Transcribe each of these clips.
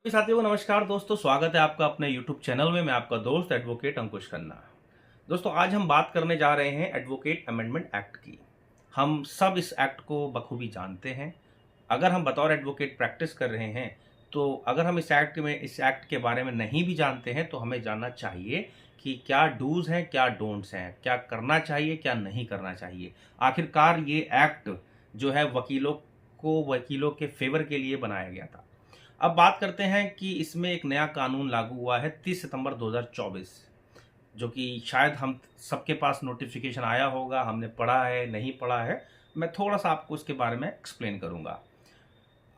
साथियों को नमस्कार दोस्तों, स्वागत है आपका अपने YouTube चैनल में। मैं आपका दोस्त एडवोकेट अंकुश खन्ना। दोस्तों, आज हम बात करने जा रहे हैं एडवोकेट अमेंडमेंट एक्ट की। हम सब इस एक्ट को बखूबी जानते हैं। अगर हम बतौर एडवोकेट प्रैक्टिस कर रहे हैं तो अगर हम इस एक्ट के बारे में नहीं भी जानते हैं तो हमें जानना चाहिए कि क्या डूज हैं, क्या डोंट्स हैं, क्या करना चाहिए, क्या नहीं करना चाहिए। आखिरकार ये एक्ट जो है वकीलों के फेवर के लिए बनाया गया था। अब बात करते हैं कि इसमें एक नया कानून लागू हुआ है 30 सितंबर 2024, जो कि शायद हम सबके पास नोटिफिकेशन आया होगा, हमने पढ़ा है, नहीं पढ़ा है। मैं थोड़ा सा आपको इसके बारे में एक्सप्लेन करूंगा।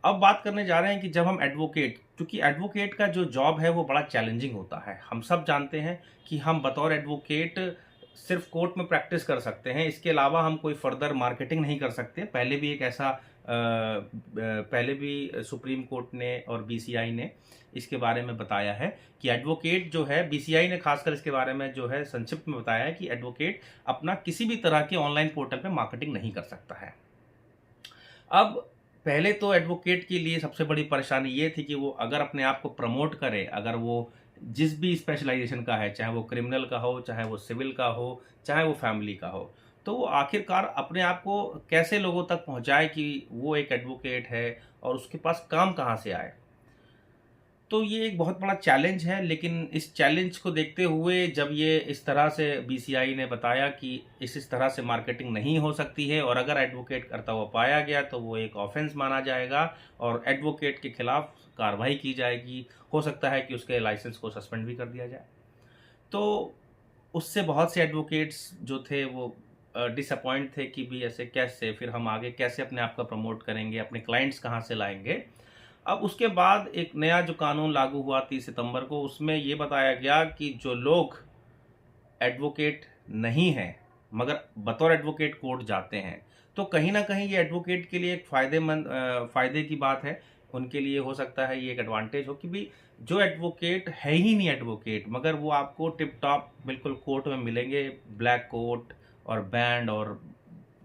अब बात करने जा रहे हैं कि जब हम क्योंकि एडवोकेट का जो जॉब है वो बड़ा चैलेंजिंग होता है। हम सब जानते हैं कि हम बतौर एडवोकेट सिर्फ कोर्ट में प्रैक्टिस कर सकते हैं, इसके अलावा हम कोई फर्दर मार्केटिंग नहीं कर सकते। पहले भी सुप्रीम कोर्ट ने और बीसीआई ने इसके बारे में बताया है कि एडवोकेट जो है, बीसीआई ने खासकर इसके बारे में जो है संक्षिप्त में बताया है कि एडवोकेट अपना किसी भी तरह के ऑनलाइन पोर्टल पे मार्केटिंग नहीं कर सकता है। अब पहले तो एडवोकेट के लिए सबसे बड़ी परेशानी ये थी कि वो अगर अपने आप को प्रमोट करे, अगर वो जिस भी स्पेशलाइजेशन का है, चाहे वो क्रिमिनल का हो, चाहे वो सिविल का हो, चाहे वो फैमिली का हो, तो वो आखिरकार अपने आप को कैसे लोगों तक पहुंचाए कि वो एक एडवोकेट है और उसके पास काम कहाँ से आए। तो ये एक बहुत बड़ा चैलेंज है, लेकिन इस चैलेंज को देखते हुए जब ये इस तरह से बीसीआई ने बताया कि इस तरह से मार्केटिंग नहीं हो सकती है और अगर एडवोकेट करता हुआ पाया गया तो वो एक ऑफेंस माना जाएगा और एडवोकेट के खिलाफ कार्रवाई की जाएगी। हो सकता है कि उसके लाइसेंस को सस्पेंड भी कर दिया जाए। तो उससे बहुत से एडवोकेट्स जो थे वो डिसअपॉइंट थे कि भी ऐसे कैसे, फिर हम आगे कैसे अपने आप का प्रमोट करेंगे, अपने क्लाइंट्स कहाँ से लाएंगे। अब उसके बाद एक नया जो कानून लागू हुआ 30 सितंबर को, उसमें ये बताया गया कि जो लोग एडवोकेट नहीं हैं मगर बतौर एडवोकेट कोर्ट जाते हैं, तो कहीं ना कहीं ये एडवोकेट के लिए एक फायदे की बात है। उनके लिए हो सकता है ये एक एडवांटेज हो कि भी जो एडवोकेट है ही नहीं एडवोकेट, मगर वो आपको टिप टॉप बिल्कुल कोर्ट में मिलेंगे, ब्लैक कोट और बैंड और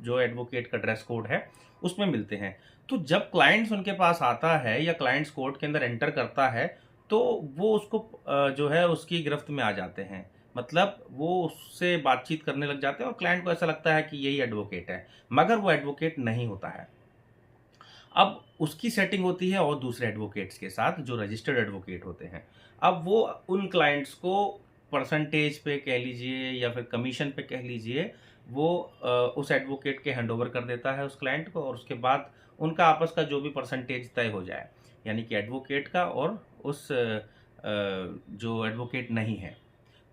जो एडवोकेट का ड्रेस कोड है उसमें मिलते हैं। तो जब क्लाइंट्स उनके पास आता है या क्लाइंट्स कोर्ट के अंदर एंटर करता है तो वो उसको जो है उसकी गिरफ्त में आ जाते हैं। मतलब वो उससे बातचीत करने लग जाते हैं और क्लाइंट को ऐसा लगता है कि यही एडवोकेट है, मगर वो एडवोकेट नहीं होता है। अब उसकी सेटिंग होती है और दूसरे एडवोकेट्स के साथ जो रजिस्टर्ड एडवोकेट होते हैं। अब वो उन क्लाइंट्स को परसेंटेज पे कह लीजिए या फिर कमीशन पे कह लीजिए, वो उस एडवोकेट के हैंड ओवर कर देता है उस क्लाइंट को और उसके बाद उनका आपस का जो भी परसेंटेज तय हो जाए, यानी कि एडवोकेट का और उस जो एडवोकेट नहीं है।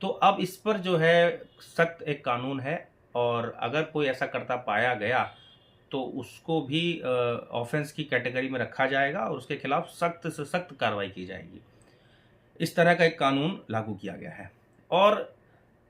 तो अब इस पर जो है सख्त एक कानून है और अगर कोई ऐसा करता पाया गया तो उसको भी ऑफेंस की कैटेगरी में रखा जाएगा और उसके खिलाफ सख्त से सख्त कार्रवाई की जाएगी। इस तरह का एक कानून लागू किया गया है। और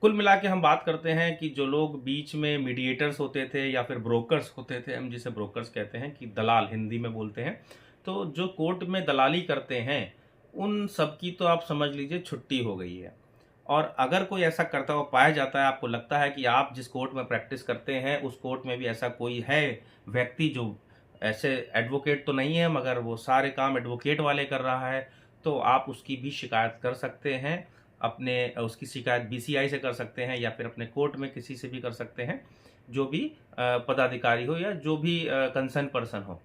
कुल मिला के हम बात करते हैं कि जो लोग बीच में मीडिएटर्स होते थे या फिर ब्रोकर्स होते थे, हम जिसे ब्रोकर्स कहते हैं, कि दलाल हिंदी में बोलते हैं, तो जो कोर्ट में दलाली करते हैं उन सब की तो आप समझ लीजिए छुट्टी हो गई है। और अगर कोई ऐसा करता हुआ पाया जाता है, आपको लगता है कि आप जिस कोर्ट में प्रैक्टिस करते हैं उस कोर्ट में भी ऐसा कोई है व्यक्ति जो ऐसे एडवोकेट तो नहीं है मगर वो सारे काम एडवोकेट वाले कर रहा है, तो आप उसकी भी शिकायत कर सकते हैं। उसकी शिकायत बीसीआई से कर सकते हैं या फिर अपने कोर्ट में किसी से भी कर सकते हैं, जो भी पदाधिकारी हो या जो भी कंसर्न पर्सन हो,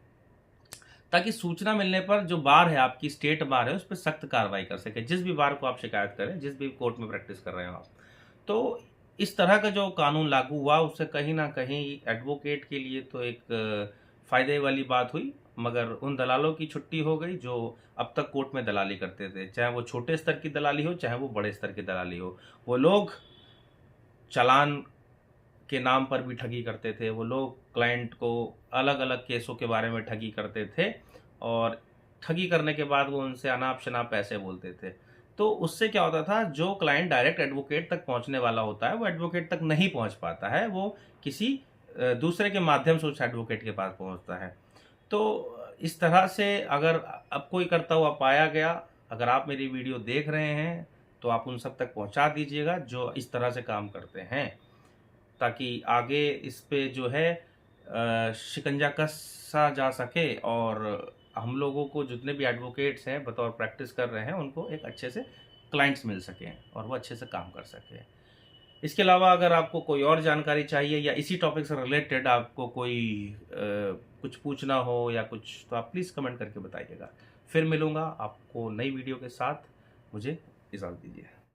ताकि सूचना मिलने पर जो बार है, आपकी स्टेट बार है, उस पर सख्त कार्रवाई कर सके। जिस भी बार को आप शिकायत करें, जिस भी कोर्ट में प्रैक्टिस कर रहे हो आप, तो इस तरह का जो कानून लागू हुआ उससे कहीं ना कहीं एडवोकेट के लिए तो एक फायदे वाली बात हुई, मगर उन दलालों की छुट्टी हो गई जो अब तक कोर्ट में दलाली करते थे, चाहे वो छोटे स्तर की दलाली हो चाहे वो बड़े स्तर की दलाली हो। वो लोग चालान के नाम पर भी ठगी करते थे, वो लोग क्लाइंट को अलग अलग केसों के बारे में ठगी करते थे और ठगी करने के बाद वो उनसे अनाप शनाप पैसे बोलते थे। तो उससे क्या होता था, जो क्लाइंट डायरेक्ट एडवोकेट तक पहुंचने वाला होता है वो एडवोकेट तक नहीं पहुंच पाता है, वो किसी दूसरे के माध्यम से उस एडवोकेट के पास पहुंचता है। तो इस तरह से अगर अब कोई करता हुआ पाया गया, अगर आप मेरी वीडियो देख रहे हैं तो आप उन सब तक पहुंचा दीजिएगा जो इस तरह से काम करते हैं, ताकि आगे इस पे जो है शिकंजा कसा जा सके और हम लोगों को जितने भी एडवोकेट्स हैं बतौर प्रैक्टिस कर रहे हैं उनको एक अच्छे से क्लाइंट्स मिल सकें और वो अच्छे से काम कर सकें। इसके अलावा अगर आपको कोई और जानकारी चाहिए या इसी टॉपिक से रिलेटेड आपको कोई कुछ पूछना हो या कुछ, तो आप प्लीज़ कमेंट करके बताइएगा। फिर मिलूँगा आपको नई वीडियो के साथ। मुझे इजाज़त दीजिए।